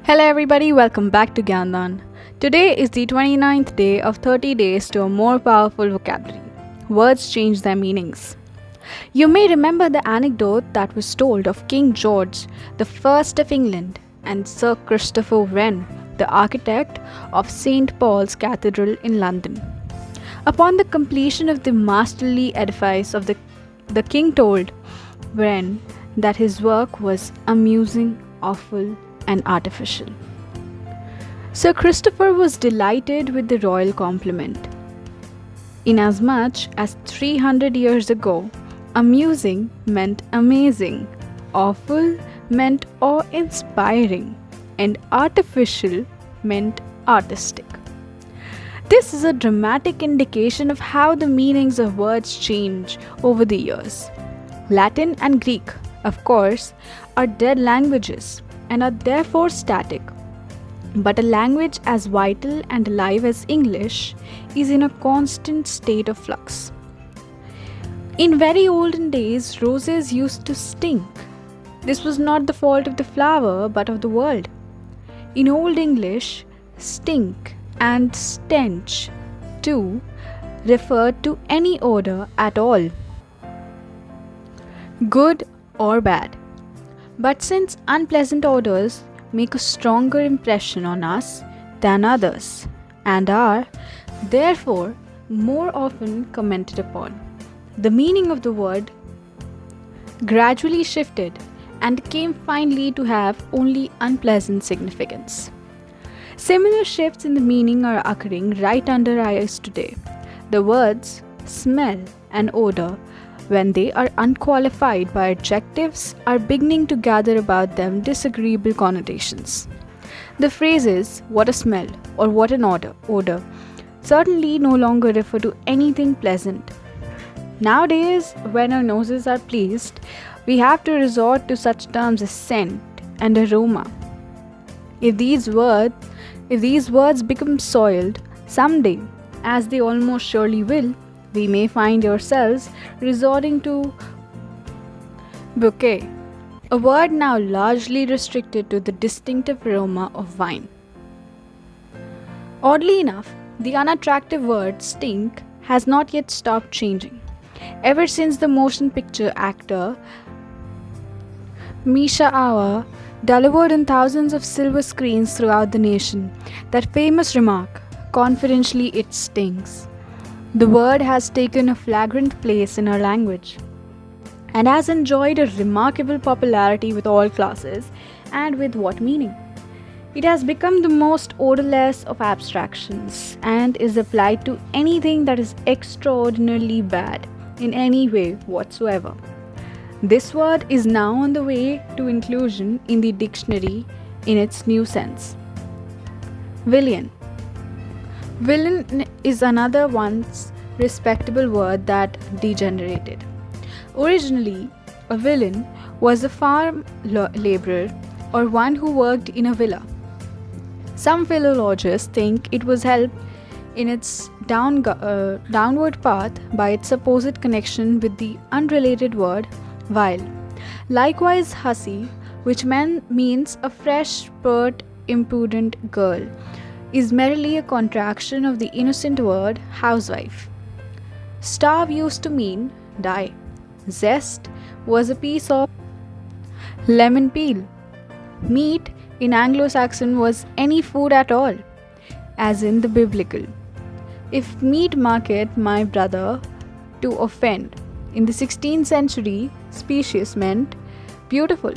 Hello everybody, welcome back to Gyandan. Today is the 29th day of 30 days to a more powerful vocabulary. Words change their meanings. You may remember the anecdote that was told of King George the First of England and Sir Christopher Wren, the architect of St. Paul's Cathedral in London. Upon the completion of the masterly edifice of the king told Wren that his work was amusing, awful, and artificial. Sir Christopher was delighted with the royal compliment, inasmuch as 300 years ago, amusing meant amazing, awful meant awe-inspiring, and artificial meant artistic. This is a dramatic indication of how the meanings of words change over the years. Latin and Greek, of course, are dead languages and are therefore static. But a language as vital and alive as English is in a constant state of flux. In very olden days, roses used to stink. This was not the fault of the flower but of the world. In Old English, stink and stench too referred to any odor at all, good or bad. But since unpleasant odors make a stronger impression on us than others and are, therefore, more often commented upon, the meaning of the word gradually shifted and came finally to have only unpleasant significance. Similar shifts in the meaning are occurring right under our eyes today. The words smell and odor, when they are unqualified by adjectives, are beginning to gather about them disagreeable connotations. The phrases what a smell or what an odor certainly no longer refer to anything pleasant. Nowadays, when our noses are pleased, we have to resort to such terms as scent and aroma. If these words become soiled someday, as they almost surely will, we may find ourselves resorting to bouquet, a word now largely restricted to the distinctive aroma of wine. Oddly enough, the unattractive word stink has not yet stopped changing. Ever since the motion picture actor Misha Awa delivered in thousands of silver screens throughout the nation that famous remark, confidentially it stinks. The word has taken a flagrant place in our language and has enjoyed a remarkable popularity with all classes. And with what meaning? It has become the most odorless of abstractions and is applied to anything that is extraordinarily bad in any way whatsoever. This word is now on the way to inclusion in the dictionary in its new sense. Villain. Villain is another once respectable word that degenerated. Originally, a villain was a farm laborer or one who worked in a villa. Some philologists think it was helped in its downward path by its supposed connection with the unrelated word vile. Likewise, hussy, which means a fresh, pert, impudent girl, is merely a contraction of the innocent word housewife. Starve used to mean die. Zest was a piece of lemon peel. Meat in Anglo-Saxon was any food at all, as in the biblical. If meat market my brother to offend, in the 16th century, specious meant beautiful.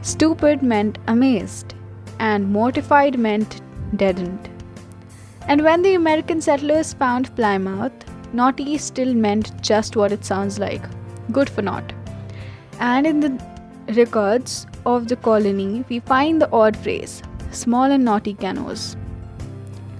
Stupid meant amazed, and mortified meant deadened. And when the American settlers found Plymouth, naughty still meant just what it sounds like, good for naught. And in the records of the colony, we find the odd phrase, small and naughty canoes.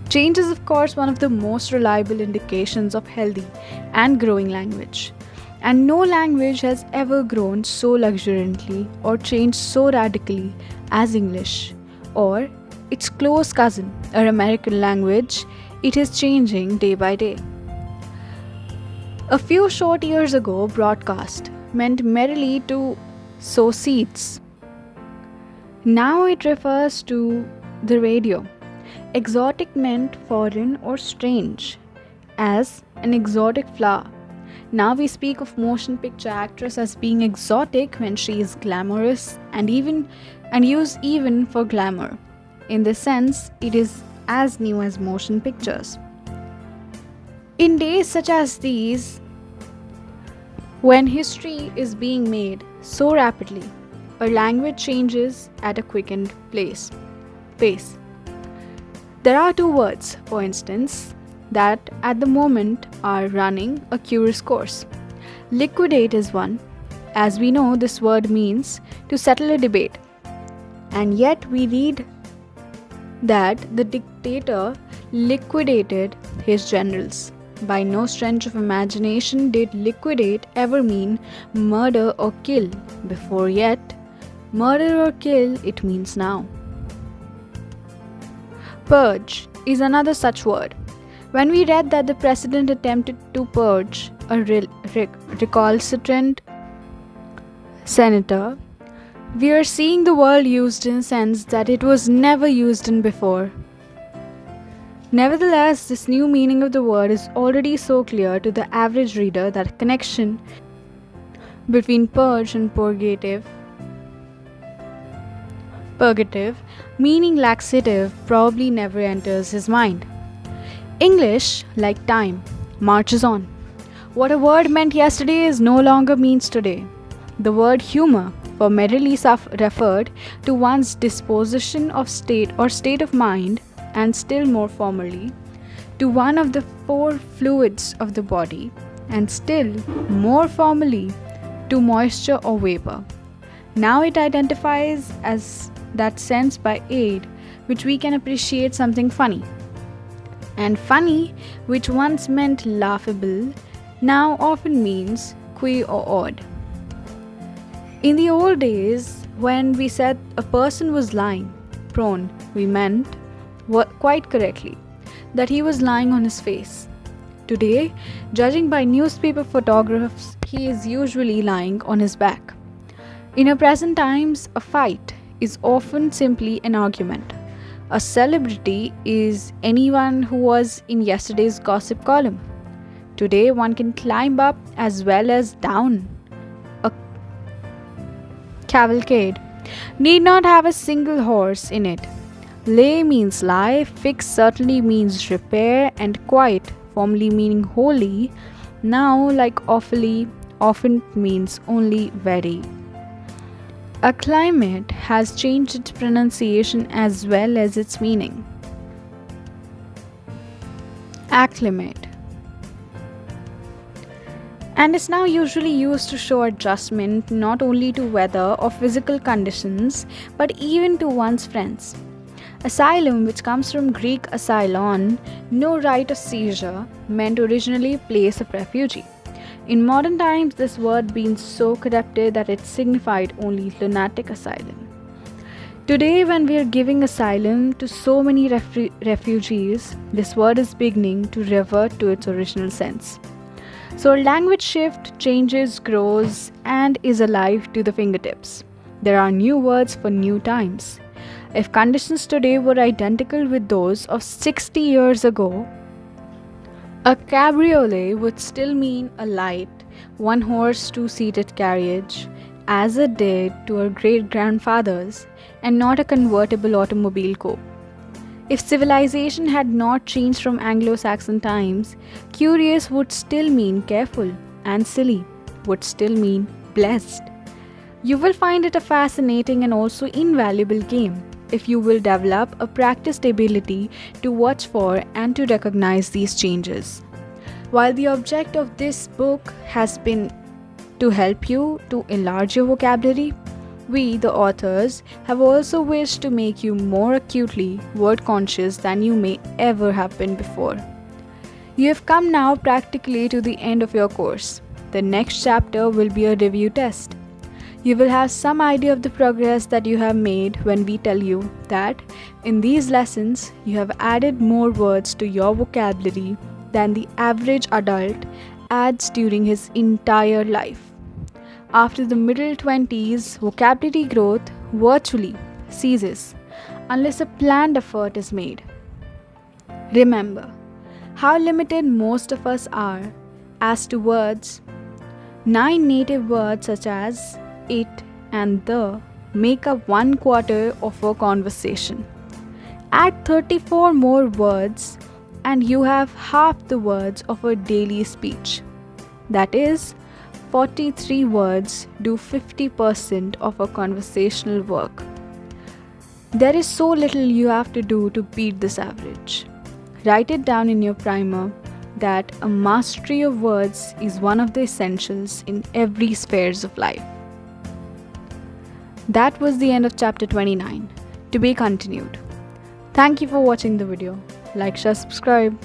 Change is, of course, one of the most reliable indications of healthy and growing language. And no language has ever grown so luxuriantly or changed so radically as English, or its close cousin, our American language. It is changing day by day. A few short years ago, broadcast meant merely to sow seeds. Now it refers to the radio. Exotic meant foreign or strange, as an exotic flower. Now we speak of motion picture actress as being exotic when she is glamorous and used even for glamour. In this sense, it is as new as motion pictures. In days such as these, when history is being made so rapidly, a language changes at a quickened pace. There are two words, for instance, that at the moment are running a curious course. Liquidate is one. As we know, this word means to settle a debate. And yet we read that the dictator liquidated his generals. By no stretch of imagination did liquidate ever mean murder or kill. Before yet, murder or kill it means now. Purge is another such word. When we read that the president attempted to purge a recalcitrant senator, we are seeing the word used in a sense that it was never used in before. Nevertheless, this new meaning of the word is already so clear to the average reader that connection between purge and purgative, meaning laxative, probably never enters his mind. English, like time, marches on. What a word meant yesterday is no longer means today. The word humor formerly referred to one's disposition of state or state of mind, and still more formally, to one of the four fluids of the body, and still more formally, to moisture or vapor. Now it identifies as that sense by aid which we can appreciate something funny. And funny, which once meant laughable, now often means queer or odd. In the old days, when we said a person was lying prone, we meant quite correctly that he was lying on his face. Today, judging by newspaper photographs, he is usually lying on his back. In our present times, a fight is often simply an argument. A celebrity is anyone who was in yesterday's gossip column. Today, one can climb up as well as down a cavalcade. Need not have a single horse in it. Lay means lie, fix certainly means repair, and quiet, formerly meaning wholly, now like awfully, often means only very. A climate has changed its pronunciation as well as its meaning. Acclimate. And is now usually used to show adjustment not only to weather or physical conditions, but even to one's friends. Asylum, which comes from Greek asylon, no right of seizure, meant originally place of refugee. In modern times, this word being so corrupted that it signified only lunatic asylum. Today, when we are giving asylum to so many refugees, this word is beginning to revert to its original sense. So, language shift, changes, grows, and is alive to the fingertips. There are new words for new times. If conditions today were identical with those of 60 years ago, a cabriolet would still mean a light, one horse, two-seated carriage, as it did to our great-grandfathers, and not a convertible automobile coupe. If civilization had not changed from Anglo-Saxon times, curious would still mean careful, and silly would still mean blessed. You will find it a fascinating and also invaluable game if you will develop a practiced ability to watch for and to recognize these changes. While the object of this book has been to help you to enlarge your vocabulary, we, the authors, have also wished to make you more acutely word conscious than you may ever have been before. You have come now practically to the end of your course. The next chapter will be a review test. You will have some idea of the progress that you have made when we tell you that in these lessons you have added more words to your vocabulary than the average adult adds during his entire life. After the middle 20s, vocabulary growth virtually ceases unless a planned effort is made. Remember how limited most of us are as to words. 9 native words such as it and the make up 1/4 of a conversation. Add 34 more words and you have half the words of a daily speech. That is, 43 words do 50% of a conversational work. There is so little you have to do to beat this average. Write it down in your primer that a mastery of words is one of the essentials in every spheres of life. That was the end of chapter 29. To be continued. Thank you for watching the video. Like, share, subscribe.